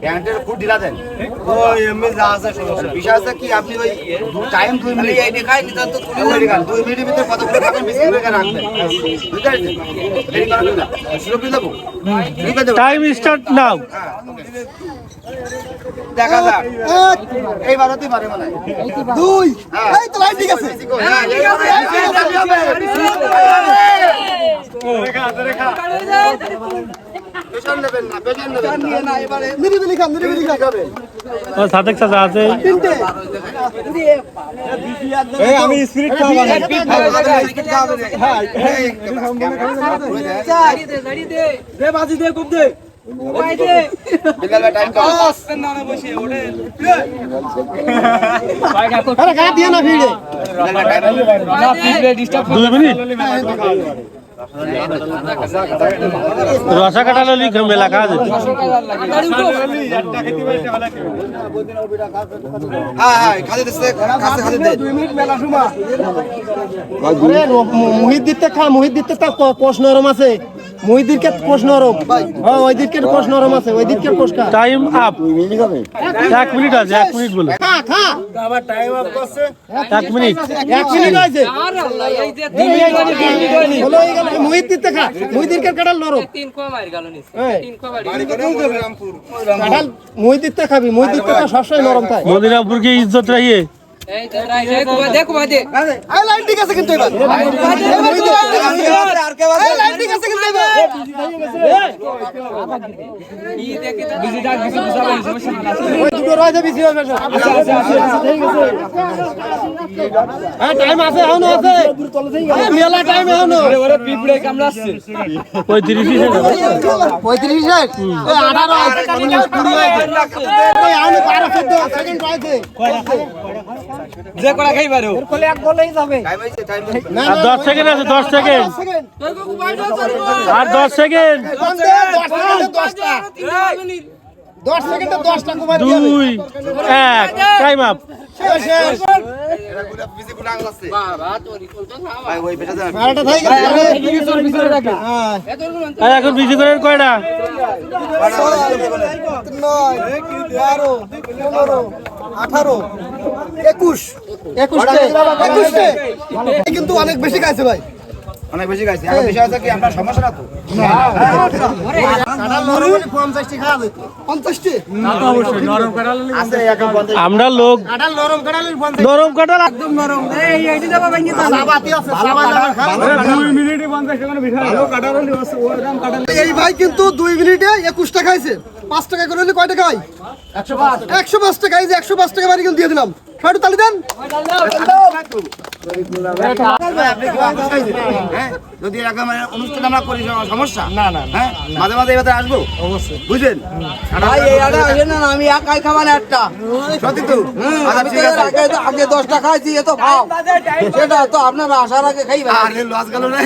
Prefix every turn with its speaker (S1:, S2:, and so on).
S1: গ্যারান্টির food ঢিলা দেন ওই এমনি যা আছে সমস্যা বিষয় আছে কি আপনি ওই টাইম 2 মিনিট এই দেখাই নিতে তো তুলে দেন 2 মিনিটের ভিতরে কতগুলো খাবেন বিস্কুট রেখে রাখবেন বুঝতে পারছেন দেরি করা না শুরু করে দেবো
S2: টাইম স্টার্ট নাও
S1: দেখা যাক এইবার হতে পারে মনে হয় 2 এই তো লাইন ঠিক আছে হ্যাঁ ঠিক আছে রেখা পেছন নেবেন না এবারে নিরিবিলি খাবেন
S2: ও সাদেক চাচা আছে
S3: এই আমি স্পিরিট খাওয়া না
S1: স্পিরিট খাওয়া হ্যাঁ
S3: দাঁড়ি দে বাজি দে খুব দে ওই দে
S1: বিকাল টাইম পাস
S3: না না বসে ওঠে
S1: আরে গা দিয়ে না ভিড়ে
S3: না পিপলে ডিস্টার্ব
S2: 2 মিনিট রসা কাটালো লিখ মেলা কাজ
S1: হ্যাঁ খালি দিতে কাছে খালি দে 2 মিনিট মেলা সময়
S4: মুহিত দিতে খা মুহিত দিতে তা কোষ নরম আছে মুহিত দিকে কোষ নরম হ্যাঁ ওই দিকে কোষ নরম আছে ওই দিকে কোষ কা
S2: টাইম আপ 1 মিনিট আছে 1 মিনিট বলে
S4: খা খা
S1: আবার টাইম আপ করছে
S2: 1 মিনিট
S4: 1 মিনিট আছে
S3: আর আল্লাহ এই যে 2 মিনিট
S4: হলো এই গেল মুহিত দিতে খা মুহিত দিকে কাটাল নরম
S3: 3 কো মার গেল নিস 3 কো মার
S1: বাড়ি করে রামপুর
S4: কাটাল মুহিত দিতে খাবি মুহিত দিতে তো সবসময় নরম থাকে
S2: মদিনাপুর কি ইজ্জত রাখিয়ে
S3: এই দেখো বাদে
S4: এই লাইন ঠিক আছে কিন্তু এবার আর কে বাজে এই লাইন ঠিক আছে কিন্তু এবার
S3: কি দেখে বিজি ডাক বিজি বুঝাবেন সমস্যা না
S4: ওই দুটো রয়েছে বেশি হবে সব হ্যাঁ টাইম আছে এখনো আছে মেলা টাইম এখনো
S3: ওরে পিপড়ে কামড়া আসছে
S2: 35
S4: 35 ষাট 18 আছে 20 হয়েছে ওই আমি 12 14 সেকেন্ড পাইছে
S3: যে করা খাইবারো
S4: এর কোলে এক বলেই যাবে
S1: টাইম হইছে টাইম
S4: না
S2: আর 10 সেকেন্ড আছে 10 সেকেন্ড
S3: তোর কো বাইরে করবো
S2: আর 10 সেকেন্ড
S4: 10 সেকেন্ডে 10টা কুমার
S2: 2 1 টাইম আপ
S1: এরা গুলা বিজি গুলা আঙুল আছে
S3: বাবা তোরি কল তো খাওয়া
S1: ভাই ওই বেটা যাবে
S4: আরেকটা থাই গেছে
S3: পিছন পিছনে রাখে
S4: হ্যাঁ
S3: এত কোন
S2: আর এখন বিজি করেন কয়টা
S4: 21 কিন্তু অনেক বেশি খাইছে ভাই
S1: অনেক বেশি গাইছে এখন বিষয় আছে কি আপনার সমস্যা না তো
S4: কাটা নরমালি 50 টি খাওয়া যেত 50 টি
S1: আছে এখন 50
S2: আমরা লোক
S4: কাটা নরম কাটালের 50
S2: নরম কাটা
S4: একদম নরম এই এইটি যাবা ভাই নিতে সাবাতি আছে সাবা যাবা খা
S3: 2 মিনিটে 50 টাকা বিশাল ভালো কাটার হলি ওই দাম কাটার
S4: এই ভাই কিন্তু 2 মিনিটে 21 টাকা খাইছে 5 টাকা করে হলে কয় টাকা হয় 105 টাকা এই যে 105 টাকা বাড়ি কিন্তু দিয়ে দিলাম ফাটু তালি দেন
S1: হ্যাঁ যদি এরকম অনুষ্ঠান আমরা করি সমস্যা না না হ্যাঁ মাঝে মাঝে এবারে আসবো অবশ্যই বুঝলেন
S5: ভাই এই আটা আসে না আমি একাই খাবার একটা
S1: সত্যি তো আচ্ছা ঠিক আছে
S5: আগে 10 টাকা খাইছি এ তো খাও সেটা তো আপনারা আসার আগে খাইবেন
S1: আরে লস গেল না